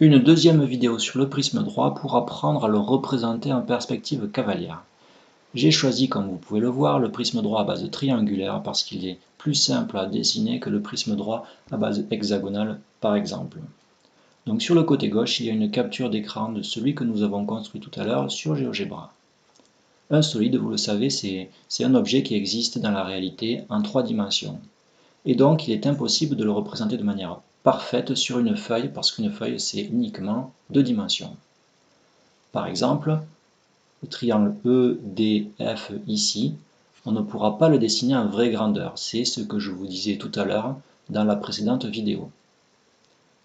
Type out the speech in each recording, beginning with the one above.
Une deuxième vidéo sur le prisme droit pour apprendre à le représenter en perspective cavalière. J'ai choisi, comme vous pouvez le voir, le prisme droit à base triangulaire parce qu'il est plus simple à dessiner que le prisme droit à base hexagonale par exemple. Donc sur le côté gauche, il y a une capture d'écran de celui que nous avons construit tout à l'heure sur GeoGebra. Un solide, vous le savez, c'est un objet qui existe dans la réalité en 3 dimensions. Et donc, il est impossible de le représenter de manière parfaite sur une feuille, parce qu'une feuille, c'est uniquement 2 dimensions. Par exemple, le triangle EDF ici, on ne pourra pas le dessiner en vraie grandeur. C'est ce que je vous disais tout à l'heure dans la précédente vidéo.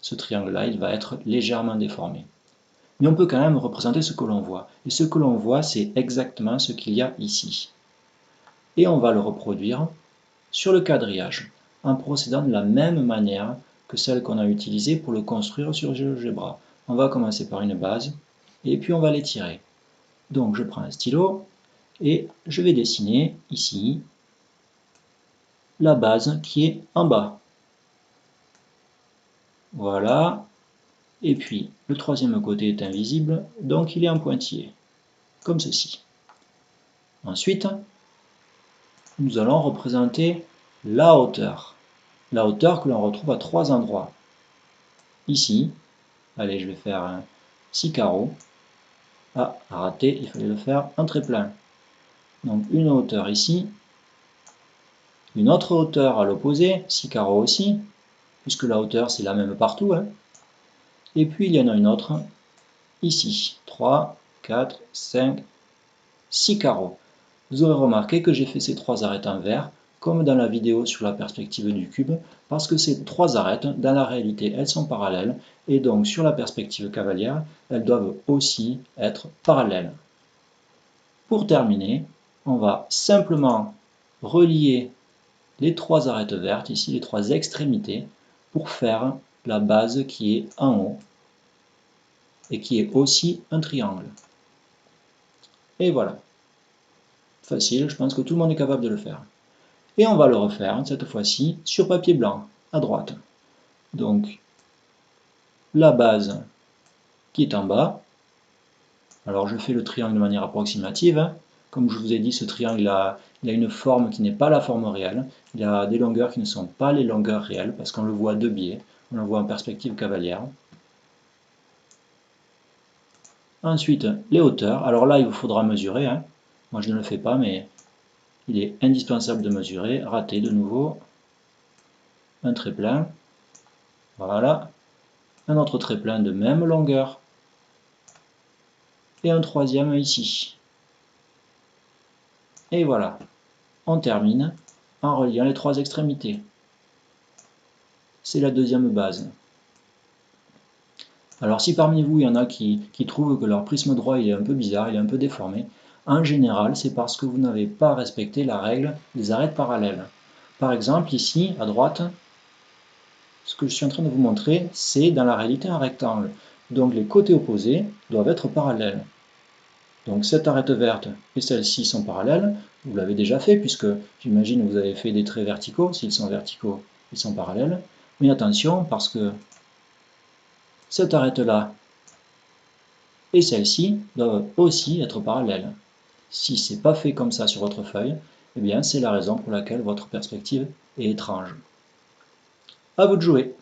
Ce triangle-là, il va être légèrement déformé. Mais on peut quand même représenter ce que l'on voit. Et ce que l'on voit, c'est exactement ce qu'il y a ici. Et on va le reproduire sur le quadrillage, en procédant de la même manière que celle qu'on a utilisée pour le construire sur GeoGebra. On va commencer par une base, et puis on va l'étirer. Donc je prends un stylo, et je vais dessiner ici la base qui est en bas. Voilà. Et puis le troisième côté est invisible, donc il est en pointillé, comme ceci. Ensuite, nous allons représenter la hauteur. La hauteur que l'on retrouve à 3 endroits. Ici, allez, je vais faire 6 carreaux. Ah, raté, il fallait le faire en trait plein. Donc une hauteur ici, une autre hauteur à l'opposé, 6 carreaux aussi, puisque la hauteur c'est la même partout. Et puis il y en a une autre ici, 3, 4, 5, 6 carreaux. Vous aurez remarqué que j'ai fait ces 3 arêtes en vert, comme dans la vidéo sur la perspective du cube, parce que ces 3 arêtes, dans la réalité, elles sont parallèles, et donc sur la perspective cavalière, elles doivent aussi être parallèles. Pour terminer, on va simplement relier les 3 arêtes vertes, ici les 3 extrémités, pour faire la base qui est en haut, et qui est aussi un triangle. Et voilà. Facile, je pense que tout le monde est capable de le faire. Et on va le refaire, cette fois-ci, sur papier blanc, à droite. Donc, la base qui est en bas. Alors, je fais le triangle de manière approximative. Comme je vous ai dit, ce triangle il a une forme qui n'est pas la forme réelle. Il a des longueurs qui ne sont pas les longueurs réelles, parce qu'on le voit de biais. On le voit en perspective cavalière. Ensuite, les hauteurs. Alors là, il vous faudra mesurer. Moi, je ne le fais pas, mais il est indispensable de mesurer. Raté de nouveau. Un trait plein. Voilà. Un autre trait plein de même longueur. Et un troisième ici. Et voilà. On termine en reliant les 3 extrémités. C'est la deuxième base. Alors si parmi vous, il y en a qui trouvent que leur prisme droit il est un peu bizarre, il est un peu déformé, en général, c'est parce que vous n'avez pas respecté la règle des arêtes parallèles. Par exemple, ici, à droite, ce que je suis en train de vous montrer, c'est dans la réalité un rectangle. Donc les côtés opposés doivent être parallèles. Donc cette arête verte et celle-ci sont parallèles. Vous l'avez déjà fait puisque j'imagine que vous avez fait des traits verticaux. S'ils sont verticaux, ils sont parallèles. Mais attention parce que cette arête-là et celle-ci doivent aussi être parallèles. Si ce n'est pas fait comme ça sur votre feuille, eh bien c'est la raison pour laquelle votre perspective est étrange. À vous de jouer!